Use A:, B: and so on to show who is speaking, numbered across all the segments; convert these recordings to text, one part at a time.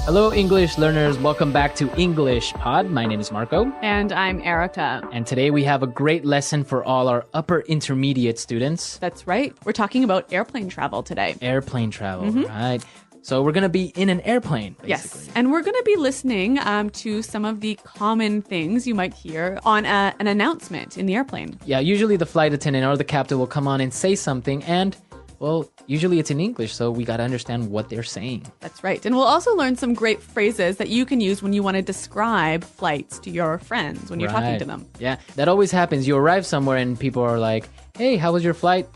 A: Hello, English learners. Welcome back to English Pod. My name is Marco.
B: And I'm Erica.
A: And today we have a great lesson for all our upper intermediate students.
B: That's right. We're talking about airplane travel today.
A: Airplane travel, right? So we're going to be in an airplane, basically.
B: Yes. And we're going to be listening to some of the common things you might hear on an announcement in the airplane.
A: Yeah, usually the flight attendant or the captain will come on and say something and, well, usually it's in English, so we got to understand what they're saying.
B: That's right. And we'll also learn some great phrases that you can use when you want to describe flights to your friends when you're talking to them.
A: Yeah, that always happens. You arrive somewhere and people are like, hey, how was your flight?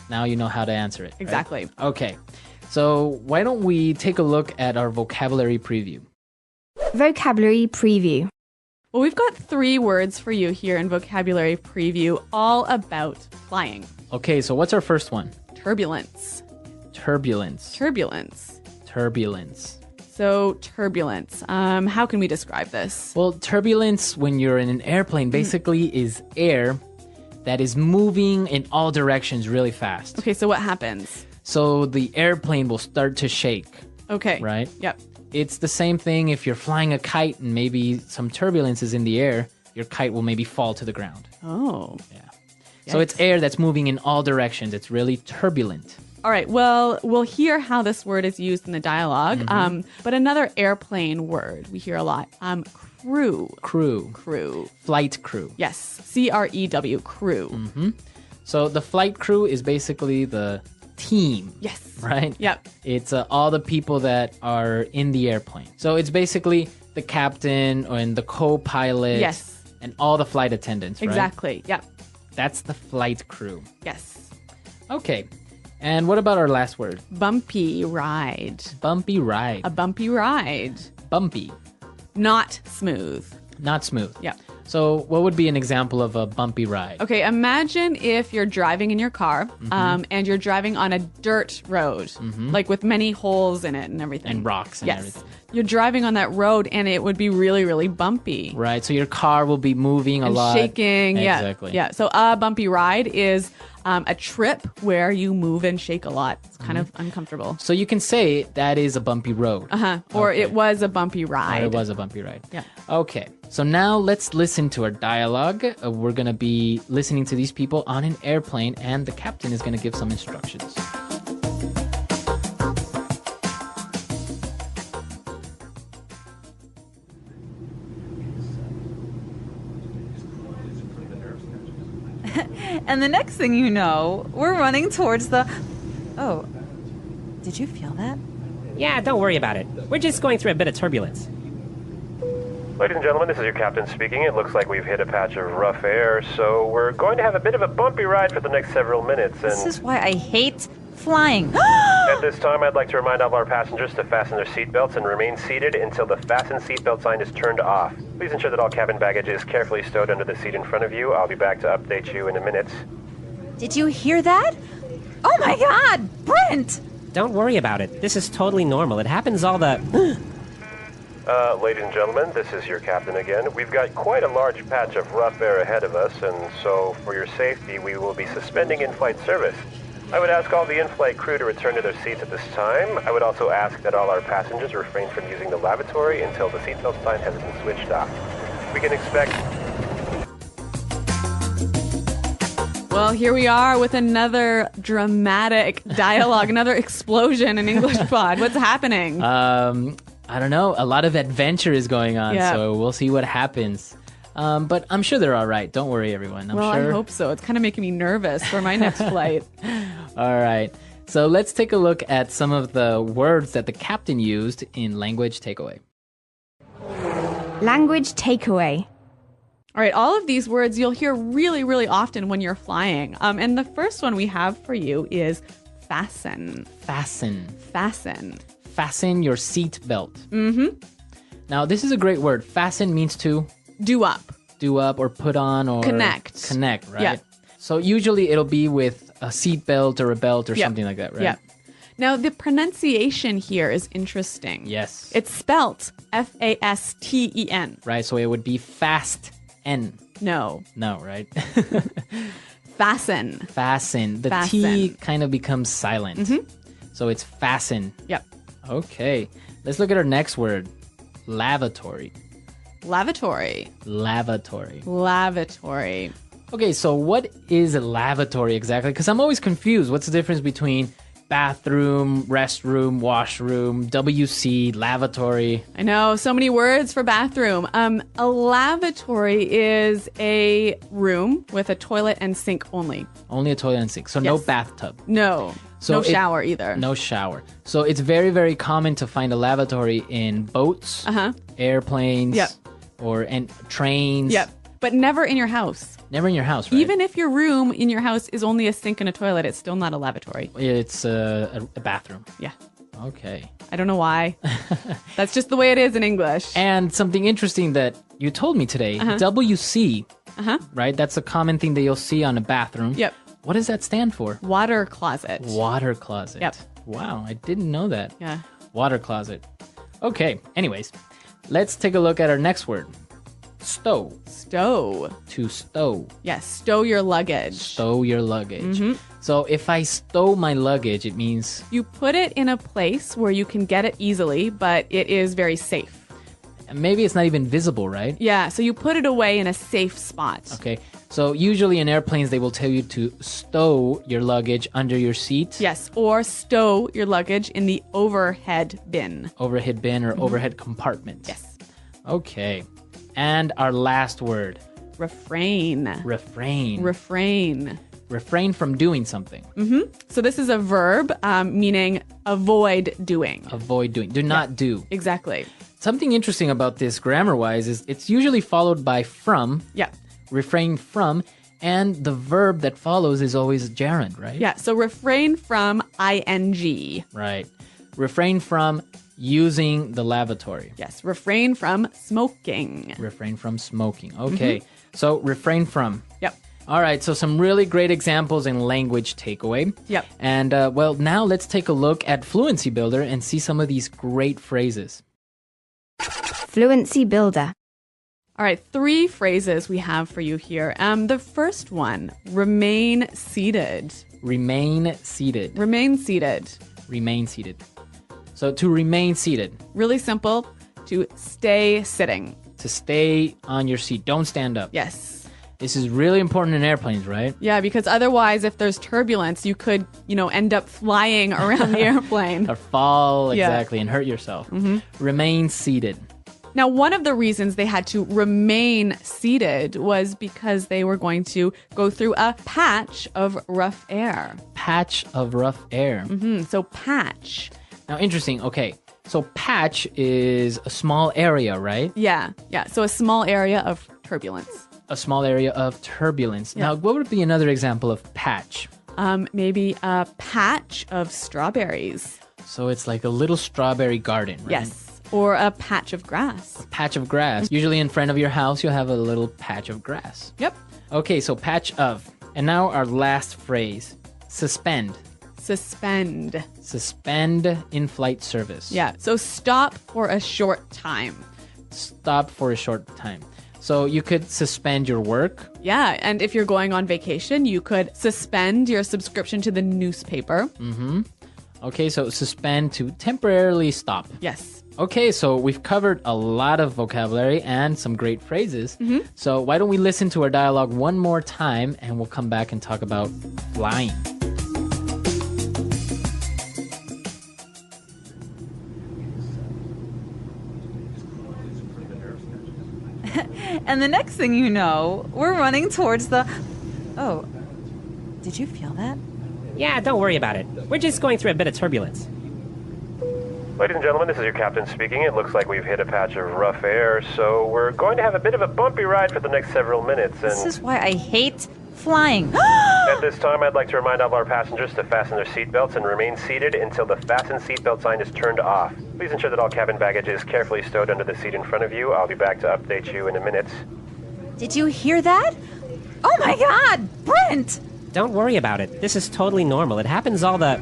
A: Now you know how to answer it.
B: Exactly.
A: Right? Okay. So why don't we take a look at our vocabulary preview?
C: Vocabulary preview.
B: Well, we've got 3 words for you here in vocabulary preview, all about flying.
A: Okay, so what's our first one?
B: Turbulence.
A: Turbulence.
B: Turbulence.
A: Turbulence.
B: So turbulence. How can we describe this?
A: Well, turbulence when you're in an airplane basically is air that is moving in all directions really fast.
B: Okay, so what happens?
A: So the airplane will start to shake.
B: Okay.
A: Right?
B: Yep.
A: It's the same thing if you're flying a kite and maybe some turbulence is in the air, your kite will maybe fall to the ground.
B: Oh.
A: Yeah. So it's air that's moving in all directions. It's really turbulent.
B: All right. Well, we'll hear how this word is used in the dialogue. But another airplane word we hear a lot. Crew.
A: Crew.
B: Crew.
A: Flight crew.
B: Yes. C-R-E-W. Crew.
A: So the flight crew is basically the team.
B: Yes.
A: Right?
B: Yep.
A: It's all the people that are in the airplane. So it's basically the captain and the co-pilot.
B: Yes.
A: And all the flight attendants, right?
B: Exactly. Yep.
A: That's the flight crew.
B: Yes.
A: Okay. And what about our last word?
B: Bumpy ride.
A: Bumpy ride.
B: A bumpy ride.
A: Bumpy.
B: Not smooth.
A: Not smooth.
B: Yep.
A: So what would be an example of a bumpy ride?
B: Okay, imagine if you're driving in your car and you're driving on a dirt road, like with many holes in it and everything.
A: And rocks and everything.
B: You're driving on that road and it would be really, really bumpy.
A: Right, so your car will be moving a lot.
B: Shaking,
A: Exactly.
B: Yeah, so a bumpy ride is a trip where you move and shake a lot. It's kind of uncomfortable.
A: So you can say that is a bumpy road.
B: Or
A: Okay.
B: it was a bumpy ride.
A: Or it was a bumpy ride.
B: Yeah.
A: Okay, so now let's listen to our dialogue. We're going to be listening to these people on an airplane, and the captain is going to give some instructions.
D: And the next thing you know, we're running towards the... Oh, did you feel that?
E: Yeah, don't worry about it. We're just going through a bit of turbulence.
F: Ladies and gentlemen, this is your captain speaking. It looks like we've hit a patch of rough air, so we're going to have a bit of a bumpy ride for the next several minutes. And
D: This is why I hate flying.
F: at this time, I'd like to remind all of our passengers to fasten their seatbelts and remain seated until the fasten seatbelt sign is turned off. Please ensure that all cabin baggage is carefully stowed under the seat in front of you. I'll be back to update you in a minute.
D: Did you hear that? Oh my God, Brent!
E: Don't worry about it. This is totally normal. It happens all the...
F: Ladies and gentlemen, this is your captain again. We've got quite a large patch of rough air ahead of us, and so for your safety, we will be suspending in-flight service. I would ask all the in-flight crew to return to their seats at this time. I would also ask that all our passengers refrain from using the lavatory until the seatbelt sign has been switched off. We can expect...
B: Well, here we are with another dramatic dialogue, another explosion in English Pod. What's happening?
A: I don't know. A lot of adventure is going on,
B: Yeah.
A: so we'll see what happens. But I'm sure they're all right. Don't worry, everyone. I'm sure.
B: I hope so. It's kind of making me nervous for my next flight.
A: All right. So let's take a look at some of the words that the captain used in Language Takeaway.
C: Language takeaway.
B: All right, all of these words you'll hear really, really often when you're flying. And the first one we have for you is fasten.
A: Fasten.
B: Fasten.
A: Fasten your seat belt. Now, this is a great word. Fasten means to
B: Do up.
A: do up or put on or
B: Connect.
A: Connect, right?
B: Yeah.
A: So usually it'll be with a seat belt or a belt or
B: Yep.
A: something like that, right?
B: Yeah. Now, the pronunciation here is interesting.
A: Yes.
B: It's spelt F-A-S-T-E-N.
A: Right, so it would be fast N.
B: No.
A: No, right?
B: Fasten.
A: Fasten. The T
B: Fasten.
A: kind of becomes silent. So it's fasten.
B: Yep.
A: Okay. Let's look at our next word. Lavatory.
B: Lavatory.
A: Lavatory.
B: Lavatory.
A: Okay, so what is a lavatory exactly? Because I'm always confused. What's the difference between bathroom, restroom, washroom, WC, lavatory?
B: I know, so many words for bathroom. A lavatory is a room with a toilet and sink only.
A: Only a toilet and sink. So no
B: Yes.
A: bathtub.
B: No.
A: So
B: no
A: it-
B: shower either.
A: No shower. So it's very, very common to find a lavatory in boats, airplanes,
B: Yep.
A: and trains.
B: Yep. But never in your house.
A: Never in your house, right?
B: Even if your room in your house is only a sink and a toilet, it's still not a lavatory.
A: It's a bathroom.
B: Yeah.
A: Okay.
B: I don't know why. That's just the way it is in English.
A: And something interesting that you told me today, WC, right? That's a common thing that you'll see on a bathroom.
B: Yep.
A: What does that stand for?
B: Water closet.
A: Water closet.
B: Yep.
A: Wow, I didn't know that.
B: Yeah.
A: Water closet. Okay, anyways, let's take a look at our next word. Stow.
B: Stow.
A: To stow.
B: Yes. Stow your luggage.
A: Stow your luggage. So if I stow my luggage, it means
B: You put it in a place where you can get it easily, but it is very safe.
A: maybe it's not even visible, right?
B: Yeah. So you put it away in a safe spot.
A: Okay. So usually in airplanes, they will tell you to stow your luggage under your seat.
B: Yes. Or stow your luggage in the overhead bin.
A: Overhead bin or overhead compartment.
B: Yes.
A: Okay. And our last word,
B: Refrain.
A: refrain.
B: Refrain.
A: Refrain from doing something.
B: So this is a verb meaning avoid doing.
A: Avoid doing. Do not do.
B: Exactly.
A: Something interesting about this grammar-wise is it's usually followed by from,
B: Yeah.
A: refrain from, and the verb that follows is always gerund, right?
B: Yeah. So refrain from ing.
A: Right. Refrain from using the lavatory.
B: Yes. Refrain from smoking.
A: Refrain from smoking. Okay. So refrain from.
B: Yep.
A: All right. So some really great examples in language takeaway.
B: Yep.
A: And well, now let's take a look at Fluency Builder and see some of these great phrases.
C: Fluency Builder.
B: All right, 3 phrases we have for you here. The first one, remain seated.
A: Remain seated.
B: Remain seated.
A: Remain seated. So to remain seated,
B: Really simple. To stay sitting.
A: to stay on your seat. Don't stand up.
B: Yes.
A: This is really important in airplanes, right?
B: Yeah, because otherwise, if there's turbulence, you could, end up flying around the airplane.
A: Or fall,
B: Yeah.
A: exactly, and hurt yourself. Remain seated.
B: Now, one of the reasons they had to remain seated was because they were going to go through a patch of rough air.
A: Patch of rough air.
B: So patch.
A: Now, interesting. Okay. So patch is a small area, right?
B: Yeah. So a small area of turbulence.
A: A small area of turbulence. Now, what would be another example of patch?
B: Maybe a patch of strawberries.
A: So it's like a little strawberry garden, right?
B: Yes. Or a patch of grass.
A: Patch of grass. Usually in front of your house, you'll have a little patch of grass.
B: Yep.
A: Okay, so patch of. And now our last phrase, suspend.
B: Suspend.
A: Suspend in-flight service.
B: Yeah. So stop for a short time.
A: Stop for a short time. So you could suspend your work.
B: Yeah. And if you're going on vacation, you could suspend your subscription to the newspaper.
A: Okay, so suspend to temporarily stop.
B: Yes.
A: Okay, so we've covered a lot of vocabulary and some great phrases. So why don't we listen to our dialogue one more time and we'll come back and talk about flying.
D: And the next thing you know, we're running towards the... Oh, did you feel that?
E: Yeah, don't worry about it. We're just going through a bit of turbulence.
F: Ladies and gentlemen, this is your captain speaking. It looks like we've hit a patch of rough air, so we're going to have a bit of a bumpy ride for the next several minutes. And
D: This is why I hate flying.
F: at this time, I'd like to remind all our passengers to fasten their seatbelts and remain seated until the fasten seatbelt sign is turned off. Please ensure that all cabin baggage is carefully stowed under the seat in front of you. I'll be back to update you in a minute.
D: Did you hear that? Oh my God, Brent!
E: Don't worry about it. This is totally normal. It happens all the...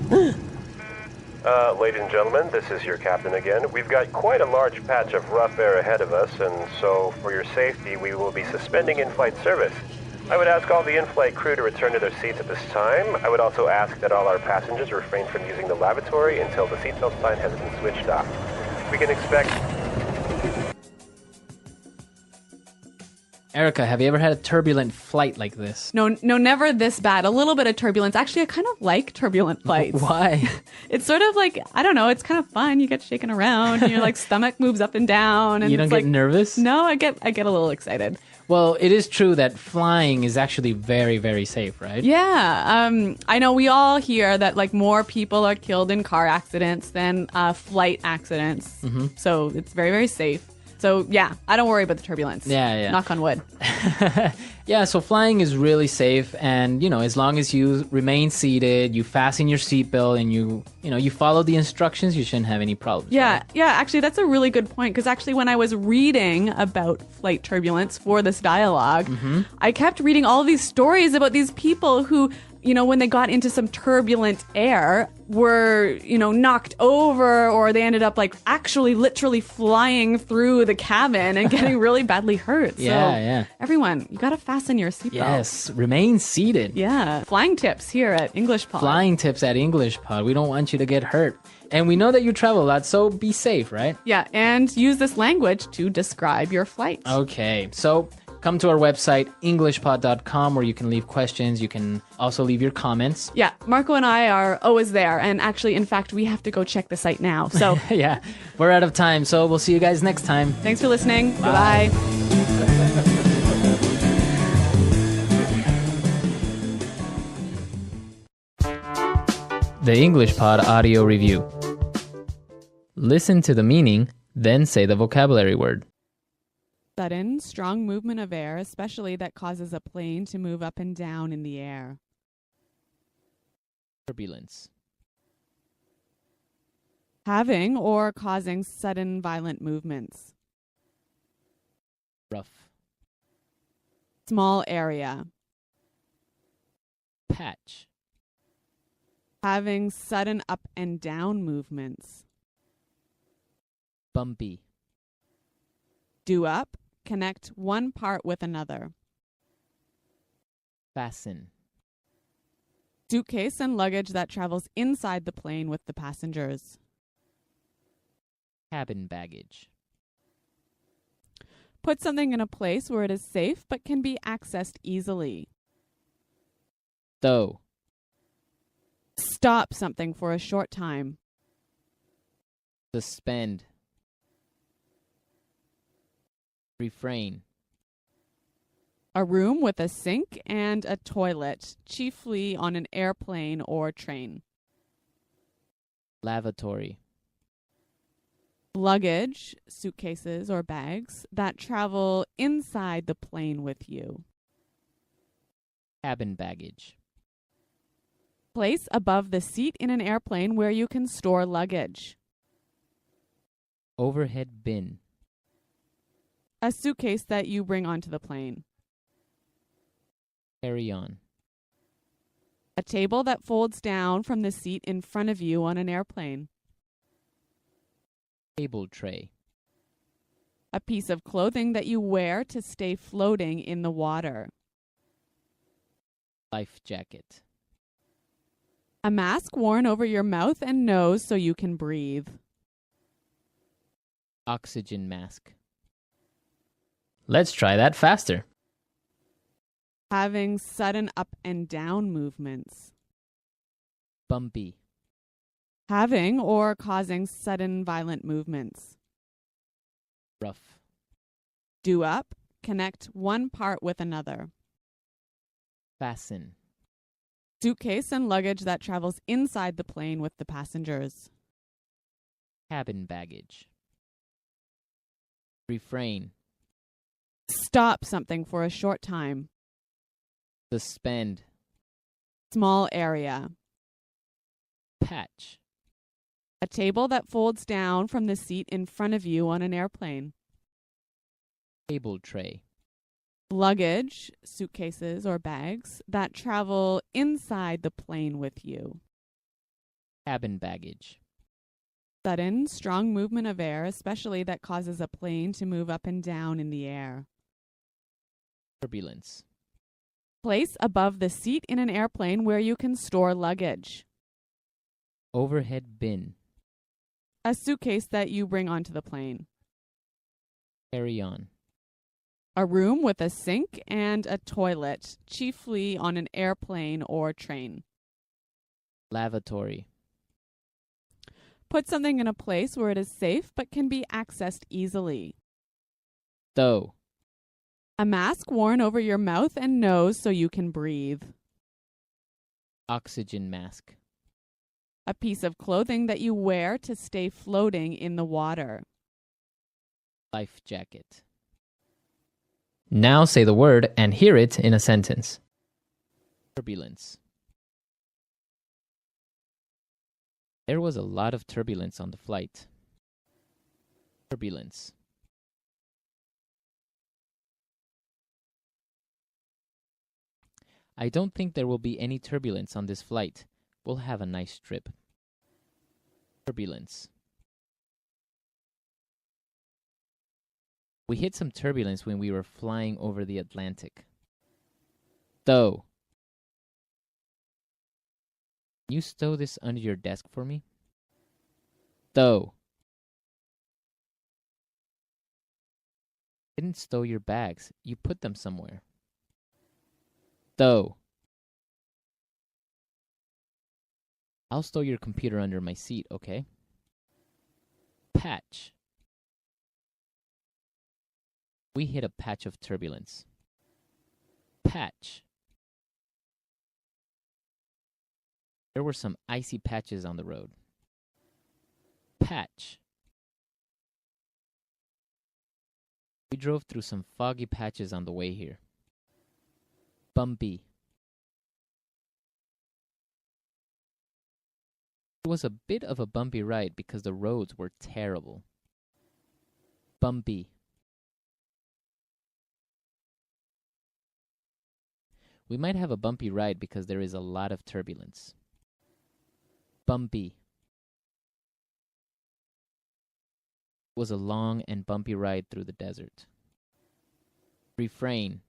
F: Ladies and gentlemen, this is your captain again. We've got quite a large patch of rough air ahead of us, and so for your safety, we will be suspending in-flight service. I would ask all the in-flight crew to return to their seats at this time. I would also ask that all our passengers refrain from using the lavatory until the seatbelt sign has been switched off. We can expect...
A: Erica, have you ever had a turbulent flight like this?
B: No, never this bad. A little bit of turbulence. Actually, I kind of like turbulent flights.
A: Why?
B: It's sort of like, I don't know, it's kind of fun. You get shaken around and your like stomach moves up and down. And
A: You don't
B: it's
A: get
B: like,
A: nervous?
B: No, I get a little excited.
A: Well, it is true that flying is actually very, very safe, right?
B: Yeah, I know we all hear that like more people are killed in car accidents than flight accidents.
A: Mm-hmm.
B: So it's very, very safe. So yeah, I don't worry about the turbulence.
A: Yeah.
B: Knock on wood.
A: Yeah, so flying is really safe, and as long as you remain seated, you fasten your seatbelt, and you follow the instructions, you shouldn't have any problems.
B: Yeah,
A: right?
B: yeah. Actually, that's a really good point because actually, when I was reading about flight turbulence for this dialogue, I kept reading all of these stories about these people who, when they got into some turbulent air, were knocked over, or they ended up like actually literally flying through the cabin and getting really badly hurt.
A: Yeah.
B: Everyone, you gotta fasten your seatbelt.
A: Yes, remain seated.
B: Yeah. Flying tips here at English Pod.
A: Flying tips at English Pod. We don't want you to get hurt. And we know that you travel a lot, so be safe, right?
B: Yeah, and use this language to describe your flight.
A: Okay, so come to our website, englishpod.com, where you can leave questions. You can also leave your comments.
B: Yeah, Marco and I are always there. And actually, in fact, we have to go check the site now. So
A: Yeah, we're out of time, so we'll see you guys next time.
B: thanks for listening. Goodbye.
A: The English Pod Audio Review. Listen to the meaning, then say the vocabulary word.
B: Sudden, strong movement of air, especially that causes a plane to move up and down in the air.
A: Turbulence.
B: Having or causing sudden violent movements.
A: Rough.
B: Small area.
A: Patch.
B: Having sudden up and down movements.
A: Bumpy.
B: Do up. Connect one part with another.
A: Fasten.
B: Suitcase and luggage that travels inside the plane with the passengers.
A: Cabin baggage.
B: Put something in a place where it is safe but can be accessed easily.
A: Stow.
B: Stop something for a short time.
A: Suspend. Refrain.
B: A room with a sink and a toilet, chiefly on an airplane or train.
A: Lavatory.
B: Luggage, suitcases or bags, that travel inside the plane with you.
A: Cabin baggage.
B: Place above the seat in an airplane where you can store luggage.
A: Overhead bin.
B: A suitcase that you bring onto the plane.
A: Carry on.
B: A table that folds down from the seat in front of you on an airplane.
A: Table tray.
B: A piece of clothing that you wear to stay floating in the water.
A: Life jacket.
B: A mask worn over your mouth and nose so you can breathe.
A: Oxygen mask. Let's try that faster.
B: Having sudden up and down movements.
A: Bumpy.
B: Having or causing sudden violent movements.
A: Rough.
B: Do up. Connect one part with another.
A: Fasten.
B: Suitcase and luggage that travels inside the plane with the passengers.
A: Cabin baggage. Refrain.
B: Stop something for a short time.
A: Suspend.
B: Small area.
A: Patch.
B: A table that folds down from the seat in front of you on an airplane.
A: Table tray.
B: Luggage, suitcases or bags, that travel inside the plane with you.
A: Cabin baggage.
B: Sudden, strong movement of air, especially that causes a plane to move up and down in the air.
A: Turbulence.
B: Place above the seat in an airplane where you can store luggage.
A: Overhead bin.
B: A suitcase that you bring onto the plane.
A: Carry on.
B: A room with a sink and a toilet, chiefly on an airplane or train.
A: Lavatory.
B: Put something in a place where it is safe but can be accessed easily.
A: Stow.
B: A mask worn over your mouth and nose so you can breathe.
A: Oxygen mask.
B: A piece of clothing that you wear to stay floating in the water.
A: Life jacket. Now say the word and hear it in a sentence. Turbulence. There was a lot of turbulence on the flight. Turbulence. I don't think there will be any turbulence on this flight. We'll have a nice trip. Turbulence. We hit some turbulence when we were flying over the Atlantic. Stow. Can you stow this under your desk for me? Stow. Didn't stow your bags. You put them somewhere. Stow. I'll stow your computer under my seat, okay? Patch. We hit a patch of turbulence. Patch. There were some icy patches on the road. Patch. We drove through some foggy patches on the way here. Bumpy. It was a bit of a bumpy ride because the roads were terrible. Bumpy. We might have a bumpy ride because there is a lot of turbulence. Bumpy. It was a long and bumpy ride through the desert. Refrain.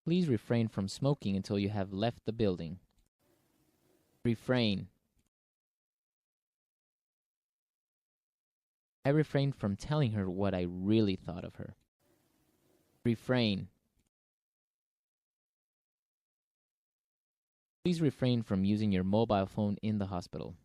A: Please refrain from smoking until you have left the building. Refrain. I refrained from telling her what I really thought of her. Refrain. Please refrain from using your mobile phone in the hospital.